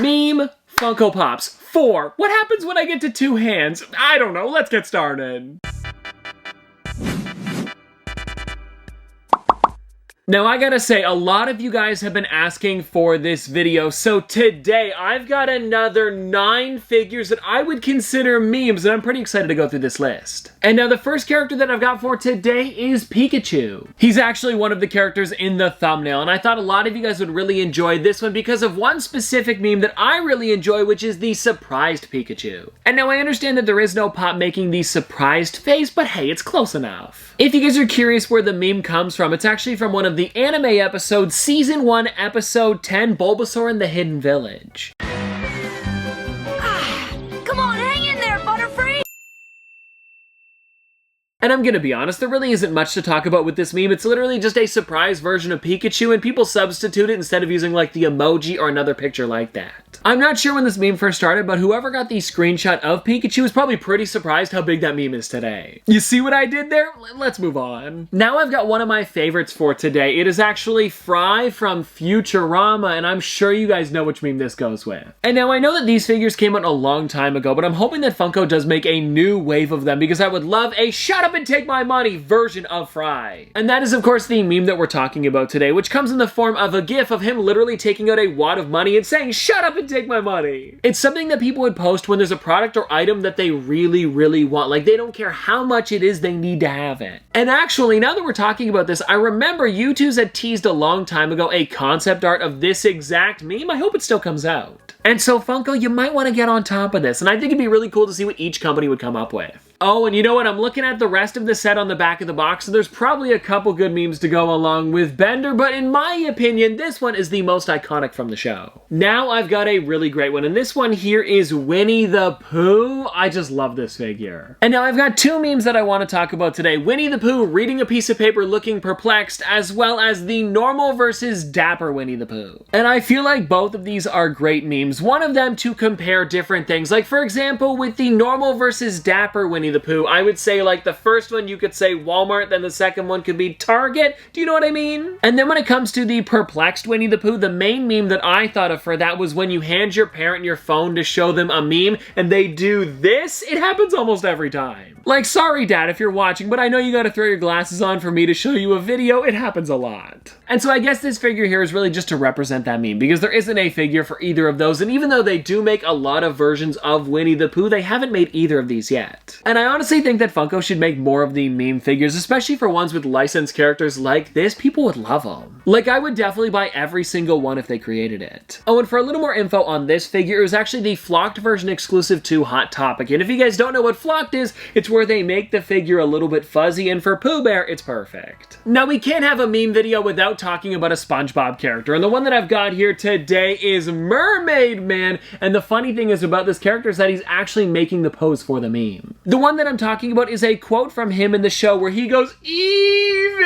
Meme Funko Pops. 4. What happens when I get to 2 hands? I don't know. Let's get started. Now, I gotta say, a lot of you guys have been asking for this video, so today I've got another 9 figures that I would consider memes, and I'm pretty excited to go through this list. And now the first character that I've got for today is Pikachu. He's actually one of the characters in the thumbnail, and I thought a lot of you guys would really enjoy this one because of one specific meme that I really enjoy, which is the surprised Pikachu. And now I understand that there is no Pop making the surprised face, but hey, it's close enough. If you guys are curious where the meme comes from, it's actually from one of the anime episodes, Season 1, Episode 10, Bulbasaur in the Hidden Village. Come on, hang in there, Butterfree! And I'm gonna be honest, there really isn't much to talk about with this meme. It's literally just a surprise version of Pikachu, and people substitute it instead of using like the emoji or another picture like that. I'm not sure when this meme first started, but whoever got the screenshot of Pikachu is probably pretty surprised how big that meme is today. You see what I did there? Let's move on. Now I've got one of my favorites for today. It is actually Fry from Futurama, and I'm sure you guys know which meme this goes with. And now I know that these figures came out a long time ago, but I'm hoping that Funko does make a new wave of them because I would love a shut up and take my money version of Fry. And that is of course the meme that we're talking about today, which comes in the form of a gif of him literally taking out a wad of money and saying, "Shut up and take my money." It's something that people would post when there's a product or item that they really want. Like, they don't care how much it is, they need to have it. And actually, now that we're talking about this, I remember YouTubers had teased a long time ago a concept art of this exact meme. I hope it still comes out. And so Funko, you might want to get on top of this, and I think it'd be really cool to see what each company would come up with. Oh, and you know what? I'm looking at the rest of the set on the back of the box, so there's probably a couple good memes to go along with Bender, but in my opinion, this one is the most iconic from the show. Now I've got a really great one, and this one here is Winnie the Pooh. I just love this figure. And now I've got 2 memes that I want to talk about today. Winnie the Pooh reading a piece of paper looking perplexed, as well as the normal versus dapper Winnie the Pooh. And I feel like both of these are great memes. One of them to compare different things. Like, for example, with the normal versus dapper Winnie the Pooh, I would say like the first one you could say Walmart, then the second one could be Target. Do you know what I mean? And then when it comes to the perplexed Winnie the Pooh, the main meme that I thought of for that was when you hand your parent your phone to show them a meme and they do this. It happens almost every time. Like, sorry dad if you're watching, but I know you gotta throw your glasses on for me to show you a video. It happens a lot. And so I guess this figure here is really just to represent that meme because there isn't a figure for either of those, and even though they do make a lot of versions of Winnie the Pooh, they haven't made either of these yet. And I honestly think that Funko should make more of the meme figures, especially for ones with licensed characters like this. People would love them. Like, I would definitely buy every single one if they created it. Oh, and for a little more info on this figure, it was actually the Flocked version exclusive to Hot Topic. And if you guys don't know what Flocked is, it's where they make the figure a little bit fuzzy, and for Pooh Bear, it's perfect. Now, we can't have a meme video without talking about a SpongeBob character, and the one that I've got here today is Mermaid Man, and the funny thing is about this character is that he's actually making the pose for the meme. The one that I'm talking about is a quote from him in the show where he goes, "Evil!"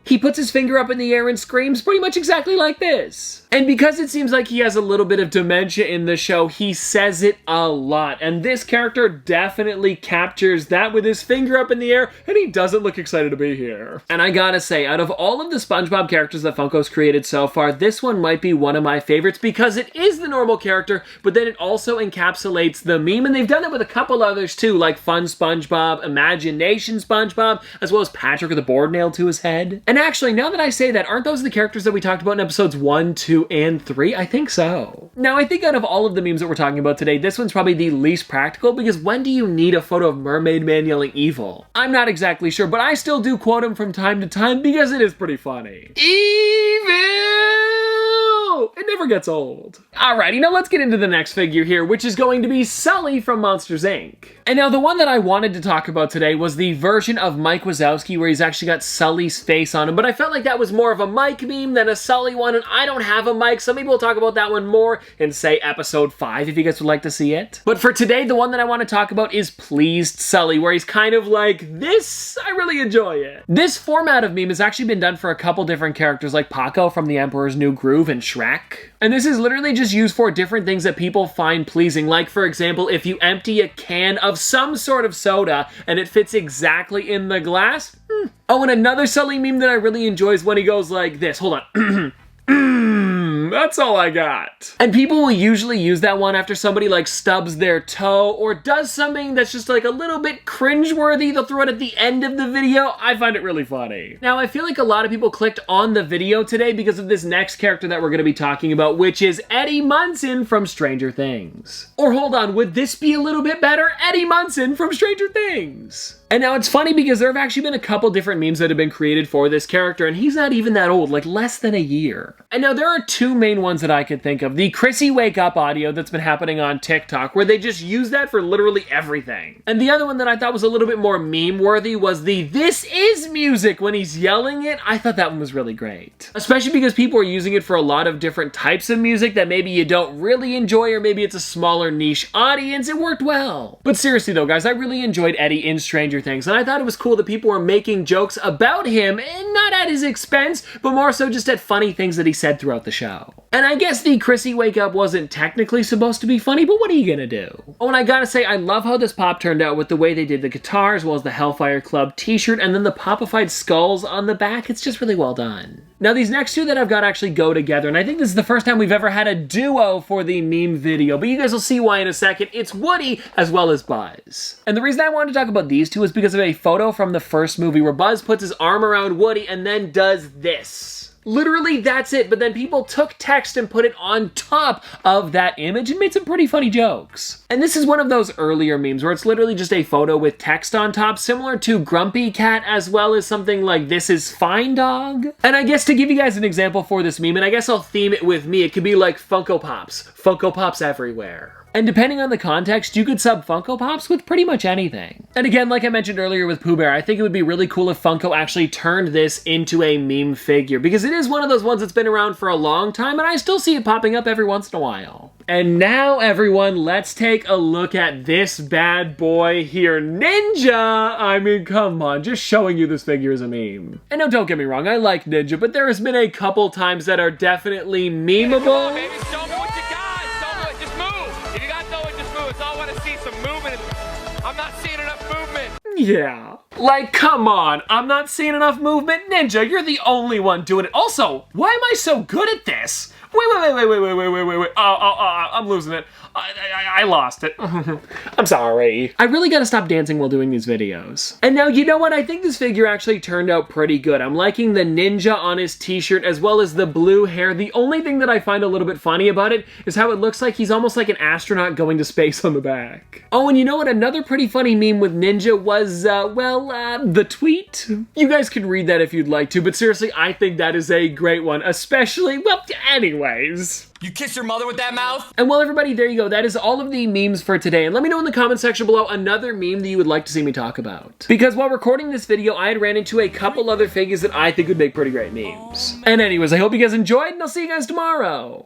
He puts his finger up in the air and screams pretty much exactly like this. And because it seems like he has a little bit of dementia in the show, he says it a lot. And this character definitely captures that with his finger up in the air, and he doesn't look excited to be here. And I gotta say, out of all of the SpongeBob characters that Funko's created so far, this one might be one of my favorites because it is the normal character, but then it also encapsulates the meme, and they've done it with a couple others too, like Fun SpongeBob, Imagination SpongeBob, as well as Patrick with a board nailed to his head. And actually, now that I say that, aren't those the characters that we talked about in episodes 1, 2, and 3? I think so. Now, I think out of all of the memes that we're talking about today, this one's probably the least practical because when do you need a photo of Mermaid Man yelling evil? I'm not exactly sure, but I still do quote him from time to time because it is pretty funny. Evil! It never gets old. Alrighty, now let's get into the next figure here, which is going to be Sully from Monsters, Inc. And now the one that I wanted to talk about today was the version of Mike Wazowski where he's actually got Sully's face on him, but I felt like that was more of a Mike meme than a Sully one, and I don't have a Mike, so maybe we'll talk about that one more in, say, episode 5 if you guys would like to see it. But for today, the one that I want to talk about is Pleased Sully, where he's kind of like this. I really enjoy it. This format of meme has actually been done for a couple different characters like Paco from The Emperor's New Groove and Shrek. And this is literally just used for different things that people find pleasing. Like, for example, if you empty a can of some sort of soda and it fits exactly in the glass. Oh, and another Sully meme that I really enjoy is when he goes like this. Hold on. That's all I got. And people will usually use that one after somebody like stubs their toe or does something that's just like a little bit cringeworthy. They'll throw it at the end of the video. I find it really funny. Now, I feel like a lot of people clicked on the video today because of this next character that we're going to be talking about, which is Eddie Munson from Stranger Things. Or hold on, would this be a little bit better? Eddie Munson from Stranger Things. And now it's funny because there have actually been a couple different memes that have been created for this character, and he's not even that old, like less than a year. And now there are two main ones that I could think of. The Chrissy Wake Up audio that's been happening on TikTok, where they just use that for literally everything. And the other one that I thought was a little bit more meme-worthy was the "This is music" when he's yelling it. I thought that one was really great. Especially because people are using it for a lot of different types of music that maybe you don't really enjoy, or maybe it's a smaller niche audience. It worked well. But seriously though, guys, I really enjoyed Eddie in Stranger Things, and I thought it was cool that people were making jokes about him, and not at his expense, but more so just at funny things that he said throughout the show. And I guess the Chrissy Wake Up wasn't technically supposed to be funny, but what are you gonna do? Oh, and I gotta say, I love how this pop turned out with the way they did the guitar, as well as the Hellfire Club t-shirt, and then the popified skulls on the back. It's just really well done. Now, these next two that I've got actually go together, and I think this is the first time we've ever had a duo for the meme video, but you guys will see why in a second. It's Woody as well as Buzz. And the reason I wanted to talk about these two is because of a photo from the first movie where Buzz puts his arm around Woody and then does this. Literally, that's it, but then people took text and put it on top of that image and made some pretty funny jokes. And this is one of those earlier memes where it's literally just a photo with text on top, similar to Grumpy Cat, as well as something like "This is fine, dog." And I guess to give you guys an example for this meme, and I guess I'll theme it with me, it could be like Funko Pops. Funko Pops everywhere. And depending on the context, you could sub Funko Pops with pretty much anything. And again, like I mentioned earlier with Pooh Bear, I think it would be really cool if Funko actually turned this into a meme figure, because it is one of those ones that's been around for a long time, and I still see it popping up every once in a while. And now, everyone, let's take a look at this bad boy here. Ninja! I mean, come on, just showing you this figure is a meme. And now, don't get me wrong, I like Ninja, but there has been a couple times that are definitely memeable. Come on, baby, show me what you got. Show me, just move. If you got no one, just move. It's all I want to see, some movement. I'm not seeing enough movement. Yeah. Like, come on, I'm not seeing enough movement. Ninja, you're the only one doing it. Also, why am I so good at this? Wait. I'm losing it. I lost it. I'm sorry. I really gotta stop dancing while doing these videos. And now, you know what? I think this figure actually turned out pretty good. I'm liking the ninja on his t-shirt as well as the blue hair. The only thing that I find a little bit funny about it is how it looks like he's almost like an astronaut going to space on the back. Oh, and you know what? Another pretty funny meme with Ninja was, the tweet. You guys can read that if you'd like to, but seriously, I think that is a great one, especially, well, anyways. You kiss your mother with that mouth? And well, everybody, there you go. That is all of the memes for today. And let me know in the comment section below another meme that you would like to see me talk about. Because while recording this video, I had ran into a couple other figures that I think would make pretty great memes. And anyways, I hope you guys enjoyed, and I'll see you guys tomorrow.